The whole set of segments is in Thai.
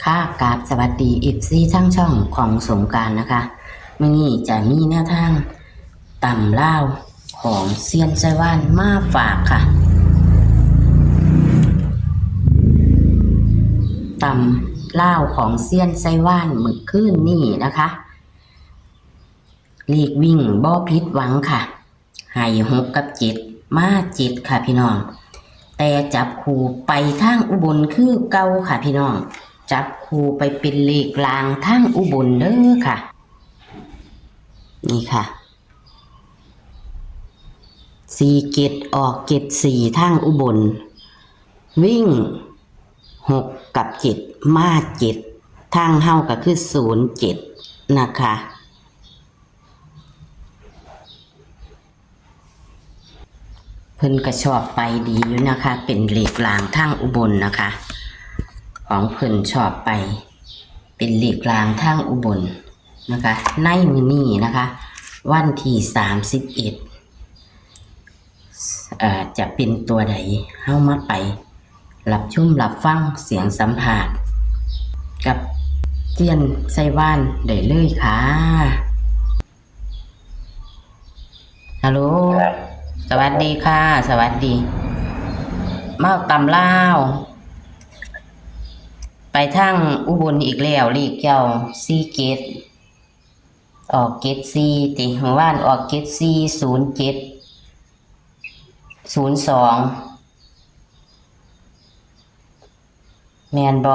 ค่ะกราบสวัสดีอีฟซีทั้งช่องของสงกรานต์นะคะมื้อนี้จะมีแนวทางตำลาวของเซียนไส้ว่านมาฝากค่ะตำลาวของเซียนไส้ว่านมื้อคืนนี้นะคะเลขวิ่งบ่ผิดหวังค่ะให้6กับ7มา7ค่ะพี่น้องแต่จับคู่ไปทางอุบลคือเก่าค่ะพี่น้องจับคู่ไปเป็นเลขลางทางอุบลเด้อค่ะนี่ค่ะ4 7ออก7 4ทางอุบลวิ่ง6กับ7มา7ทางเฮาก็คือ07นะคะเพิ่นก็ชอบไปดีอยู่นะคะเป็นเลขลางทางอุบลนะคะของเพิ่นชอบไปเป็นเลขลางทางอุบลนะคะในมื้อนี้นะคะวันที่31จะเป็นตัวใดเฮามาไปรับชมรับฟังเสียงสัมภาษณ์กับเซียนไส้ว่านได้เลยค่ะฮัลโหลสวัสดีค่ะสวัสดีมาตำลาวไปทางอุบลอีกแล้วเลขเจ้า4 7ออก7 4ติเมื่อวานออก7 4 0 7 02แม่นบ่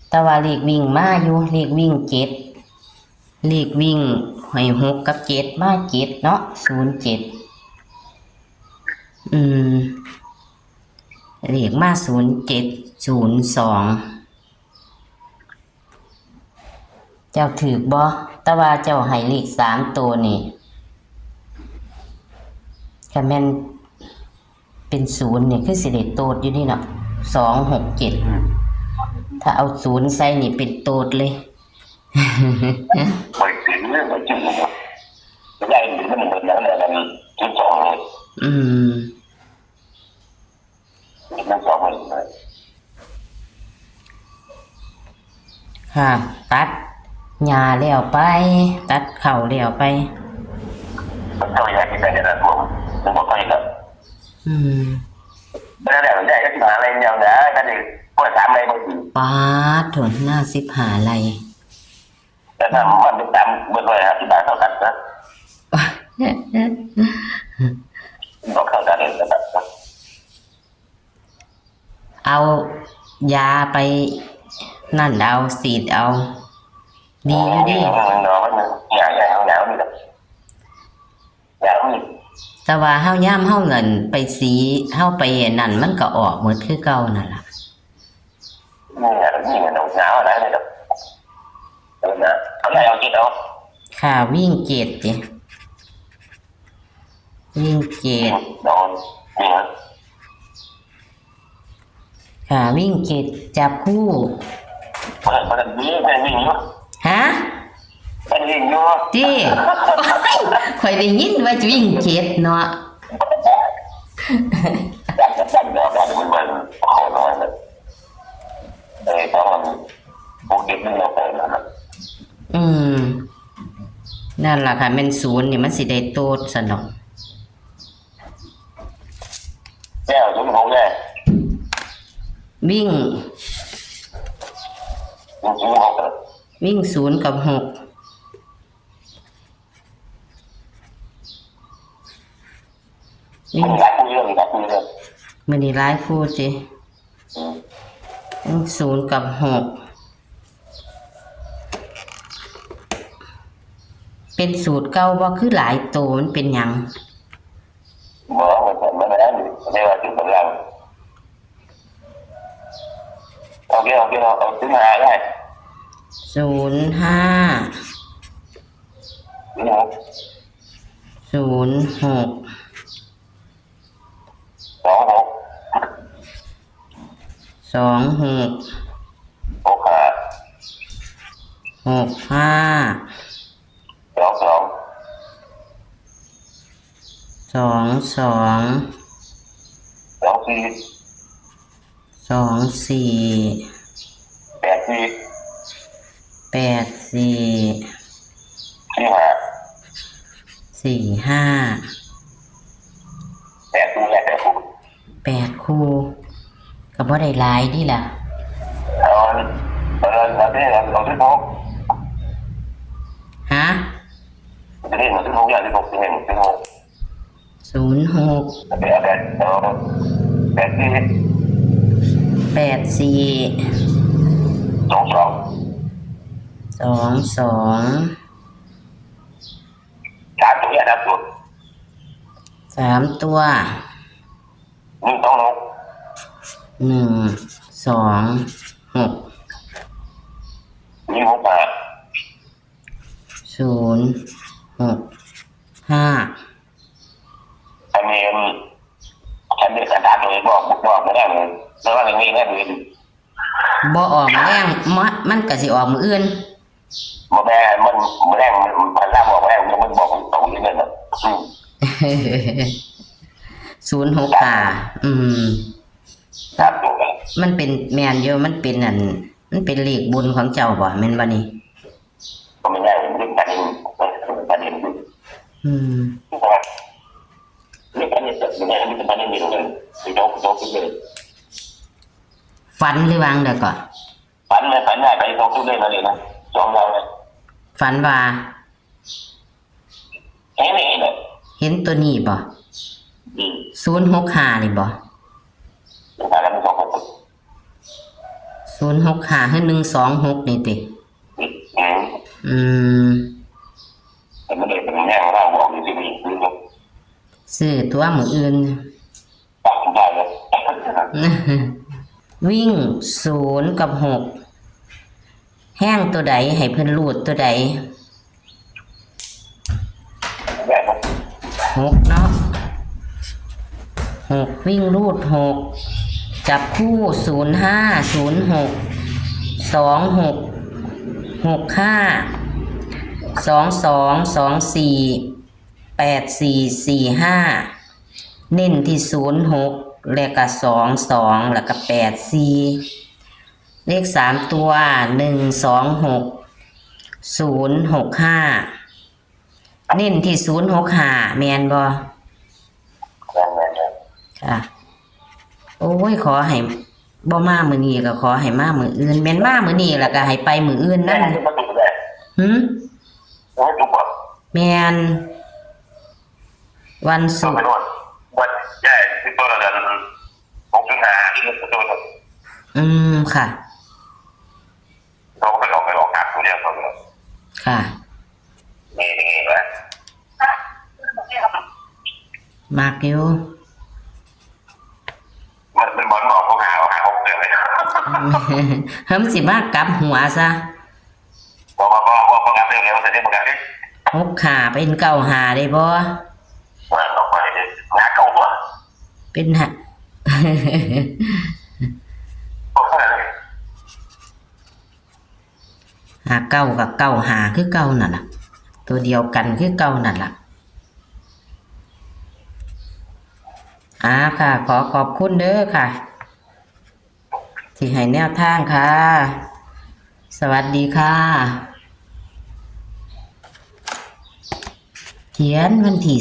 แต่ว่าเลขวิ่งมาอยู่เลขวิ่ง7เลขวิ่งให้6กับ7มา7เนาะ07เลขมา0702เจ้าถูกบ่แต่ว่าเจ้าให้เลข3ตัวนี่ก็แม่นเป็น0นี่คือสิได้โตดอยู่นี่เนาะ267ถ้าเอา0ใส่นี่เป็นโตดเลยไม่ถึงเรื่องไม่จริงนะครับได้หรือไม่เหมือนนั้นแหละมันที่สองเลยมันสองเลยค่ะตัดหญ้าแล้วไปตัดข้าวแล้วไปมันเท่าไหร่ที่ได้ในระดับมันบอกให้ครับไม่ได้แบบได้ก็ที่หาอะไรอย่างนี้ก็เลยก็ถามอะไรบางทีป๊าดถนหน้า15ไร่แต่ถ้ามันเป็นตามเบอร์เลยครับที่บ้านเท่ากันนะบอกเข้ากันเลยนะครับเอายาไปนั่นเอาสีดเอาดีอยู่ดิแต่ว่าเฮาย่ามเฮาเงินไปสีเฮาไปนั่นมันก็ออกหมดคือเก่านั่นล่ะนี่หนาวอะไรเลยครับเอาได้เอาคิดเอาค่ะวิ่งเกตดิวิ่งเกตนอนนี่ฮะค่ะวิ่งเกตจับคู่มันวิ่งอยู่ฮะมันวิ่งอยู่ที่ค่อยได้ยินว่าจะวิ่งเกตเนาะนั่นล่ะค่ะแม่น0นี่มันสิได้โตดซะเนาะแล้วถึง6ได้วิ่ง0กับ6วิ่งมื้อนี้หลายคู่จิ0กับ6เป็นสูตรเก่าบ่คือหลายโตมันเป็นหยังบ่มันไม่ได้ไม่ว่าถึงกำลังโอเคเอาถึง5ได้05 06 26 65 22 24 87 สี่ แปดสี่ สี่ห้า สี่ห้า 8 คู่แรก8 คู่ แปดคู่ก็บ่ได้หลายดีล่ะ เราที่เราที่พก ฮะ จะได้เราที่พกอย่างที่พกที่เห็นที่พก 06 8 4 84 2 2 22 3 ตัวเนี่ยนะตัว 3 ตัว 1 2 6 1 2 6 1 6 5 0 6 5 อันนี้กระดาษตัวนี้บอกไม่ได้เลยแล้วว่าอย่างนี้แน่เลย บ่ออกมาแรงมันก็สิออกมื้ออื่น มันแม่มันแรงมันล่าบอกแรงมันบอกตรงนี้เลยนะ065ครับตัว มันเป็นแม่นอยู่มันเป็นมันเป็นเลขบุญของเจ้าบ่แม่นบ่นี่ ก็ไม่ได้เรื่องประเด็น อืม เรื่องประเด็นจะไม่ได้เรื่องประเด็นมีตรงนั้นไปโจ๊กเลย ฝันหรือวางเด้อก่อน ฝันได้ไปโจ๊กเลยมาเลยนะสองเราเลย ฝันว่า แค่นี้เลย เห็นตัวนี้บ่065นี่บ่ แล้วมันสองคน 065คือ126นี่ติอืม แต่ไม่ได้เป็นแง่เราบอกอยู่ที่นี่คือ ซื้อตัวมื้ออื่น ตัดสินใจเลย วิ่ง0กับ6แห้งตัวใดให้เพิ่นรูดตัวใด แง่ครับ 6เนาะ6วิ่งรูด6จับคู่05 06 26 65 22 24 84 45เน้นที่06แล้วก็22แล้วก็84เลข3ตัว126 065เน้นที่065แม่นบ่ค่ะ โอ้ยขอให้บ่มามื้อนี้ก็ขอให้มามื้ออื่นแม่นมามื้อนี้แล้วก็ให้ไปมื้ออื่นนั่น มันถูกเลย หึ โอ้ยถูกป่ะ แม่นวัน ถู ศุ ก ก ไป ร์ โน่นวันแย่ที่ตัวเราเดิน6 ที่ตัวเรา ค่ะ เราไปออกหาตัวเดียวเขาเลย ค่ะ นี่แหละ มากอยู่ มันบอลบอกเขาหา6เดือนเลย เฮิมสิมากลับหัวซะ บอกงานเรื่องเร็วแต่ที่บอกงานที่ 6ขาเป็น9หาได้บ่ วันออกไปงานเก่าป่ะ เป็นหะ บอกอะไรเลย หาเก้ากับ9หาคือเก่านั่นล่ะตัวเดียวกันคือเก่านั่นล่ะค่ะขอบคุณเด้อค่ะ ที่ให้แนวทางค่ะ สวัสดีค่ะ เขียนวันที่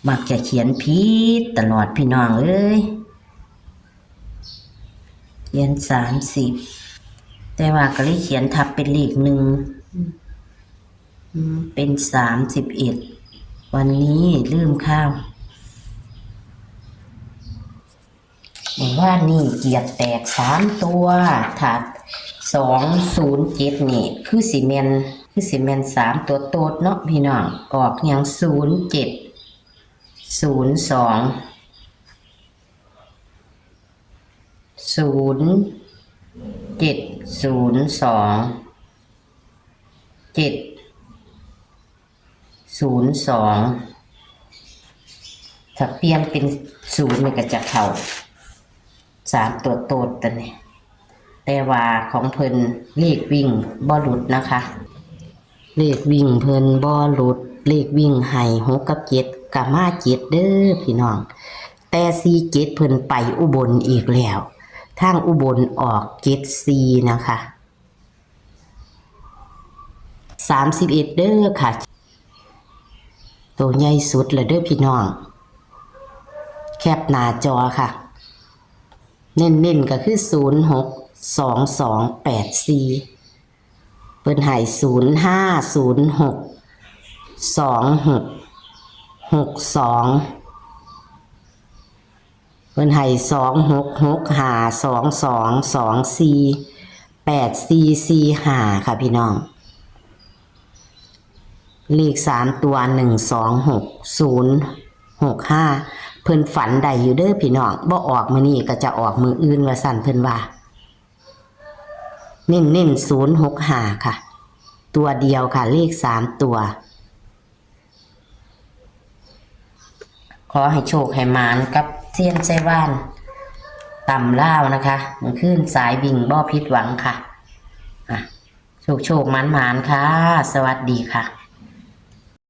30มักจะเขียนผิดตลอดพี่น้องเอ้ยเขียน30แต่ว่าก็เลยเขียนทับเป็นเลข1เป็น31วันนี้ลืมข้าวบอกว่านี่เกียรติแตก3ตัวถาด207นี่คือสิเมน3ตัวโตดเนาะพี่น้องออกอย่างถ้าเปลี่ยนเป็น0มันก็จะเข้า3ตัวโตดตัวนี้แต่ว่าของเพิ่นเลขวิ่งบ่หลุดนะคะ เลขวิ่งเพิ่นบ่หลุดเลขวิ่งให้6กับ7กับมา7เด้อพี่น้อง แต่47เพิ่นไปอุบลอีกแล้วทางอุบลออก74นะคะ31เด้อค่ะตัวใหญ่สุดเลยเด้อพี่น้องแคปหน้าจอค่ะเน้นๆก็คือ062284เพิ่นให้05062662เพิ่นให้266522248445ค่ะพี่น้องเลข3ตัว126065เพิ่นฝันได้อยู่เด้อพี่น้องบ่ออกมื้อนี้ก็จะออกมื้ออื่นว่าซั่นเพิ่นว่าเน้น065ค่ะตัวเดียวค่ะเลข3ตัวขอให้โชคให้หมานกับเซียนไซว่านต่ำล่าวนะคะมันขึ้นสายวิ่งบ่ผิดหวังค่ะโชคหมานค่ะสวัสดีค่ะ